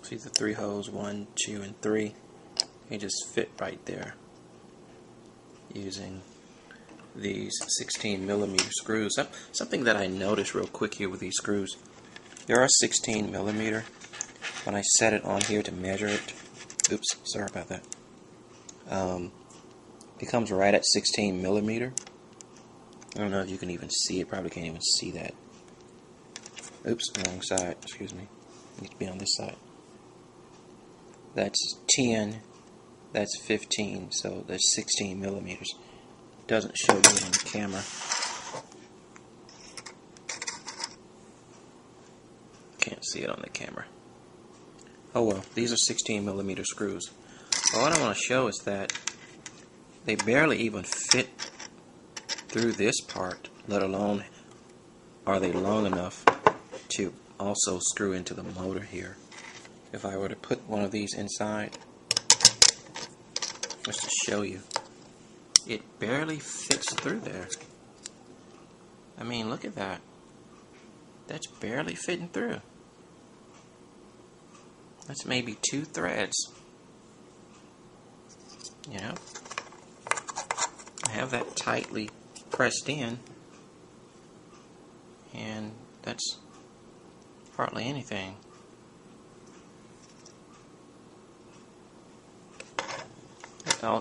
See the 3 holes, 1, 2, and 3. They just fit right there using these 16mm screws. Something that I noticed real quick here with these screws, they are 16mm. When I set it on here to measure it, oops, sorry about that, it comes right at 16mm. I don't know if you can even see it, probably can't even see that. Oops, wrong side, excuse me. It needs to be on this side. That's 10, that's 15, so that's 16mm. Doesn't show good on the camera. Can't see it on the camera. Oh well, these are 16mm screws. But what I want to show is that they barely even fit through this part, let alone are they long enough to also screw into the motor here. If I were to put one of these inside, just to show you, it barely fits through there. I mean, look at that. That's barely fitting through. That's maybe 2 threads. You know? I have that tightly pressed in, and that's hardly anything.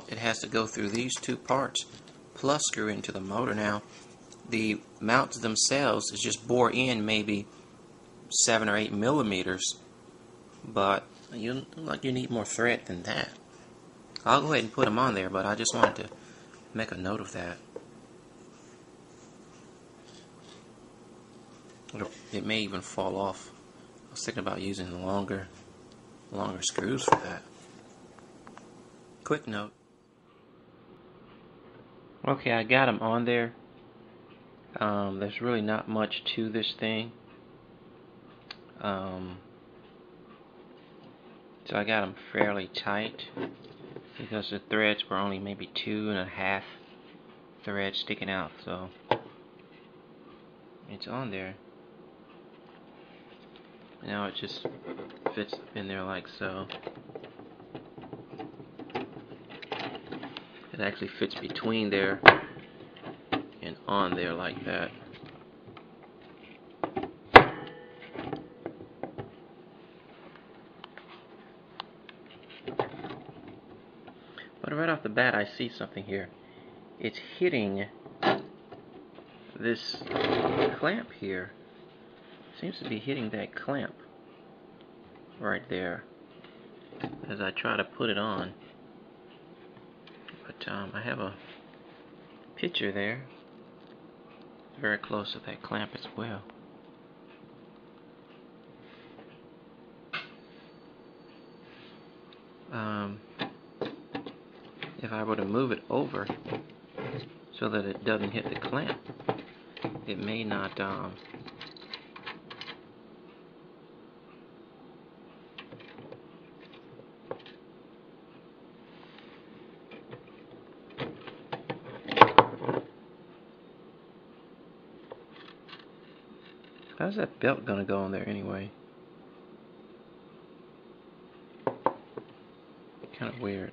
It has to go through these 2 parts plus screw into the motor. Now the mounts themselves is just bore in maybe 7 or 8mm, but you need more thread than that. I'll go ahead and put them on there, but I just wanted to make a note of that. It may even fall off. I was thinking about using longer screws for that. Quick note. Okay, I got them on there. There's really not much to this thing. So I got them fairly tight because the threads were only maybe 2.5 threads sticking out. So it's on there. Now it just fits in there like so. It actually fits between there and on there like that. But right off the bat, I see something here. It's hitting this clamp here. Seems to be hitting that clamp right there as I try to put it on. But I have a picture there, very close to that clamp as well. If I were to move it over so that it doesn't hit the clamp, it may not how's that belt gonna go on there anyway? Kind of weird.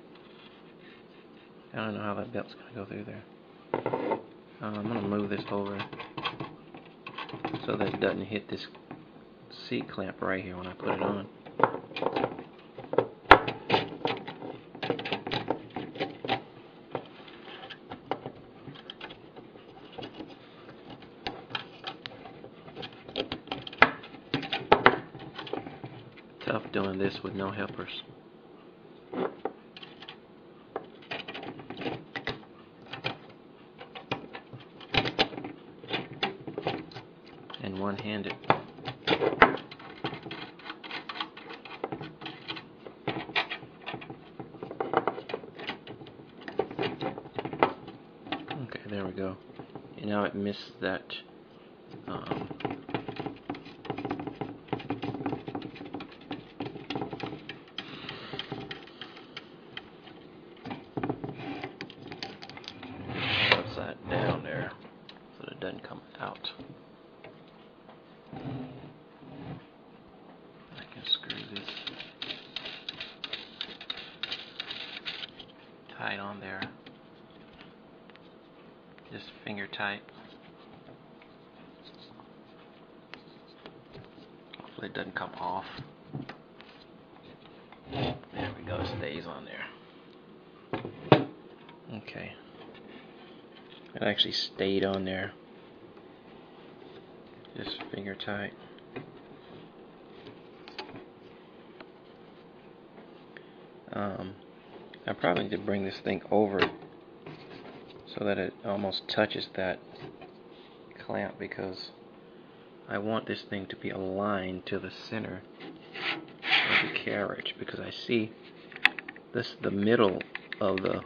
I don't know how that belt's gonna go through there. I'm gonna move this over so that it doesn't hit this seat clamp right here when I put it on. Tough doing this with no helpers. And one-handed. Okay, there we go. And now it missed that upside down there so that it doesn't come out. I can screw this finger tight. Hopefully it doesn't come off. There we go, it stays on there. Okay. It actually stayed on there. Just finger tight. I probably need to bring this thing over so that it almost touches that clamp, because I want this thing to be aligned to the center of the carriage, because I see this is the middle of the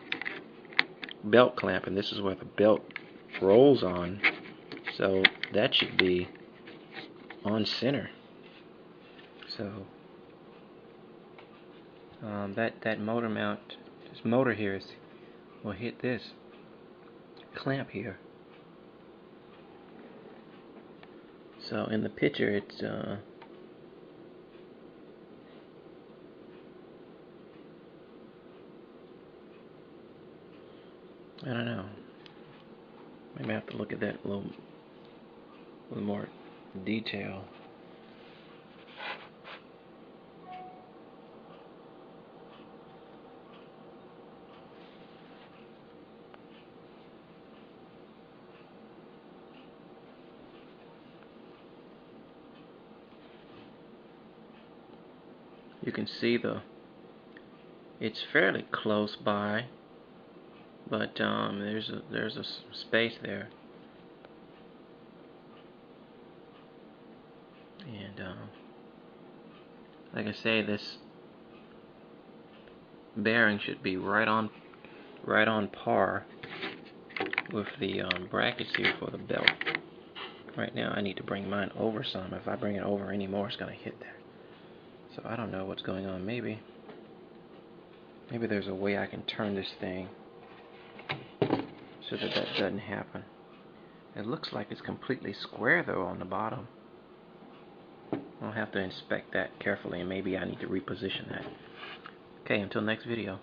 belt clamp and this is where the belt rolls on, so that should be on center. So that motor mount, this motor here will hit this clamp here. So in the picture it's I don't know. Maybe I have to look at that a little more detail. You can see it's fairly close by, but there's a space there, and like I say, this bearing should be right on par with the brackets here for the belt. Right now I need to bring mine over some. If I bring it over any more, it's gonna hit there. So I don't know what's going on. Maybe there's a way I can turn this thing so that doesn't happen. It looks like it's completely square though on the bottom. I'll have to inspect that carefully, and maybe I need to reposition that. Okay, until next video.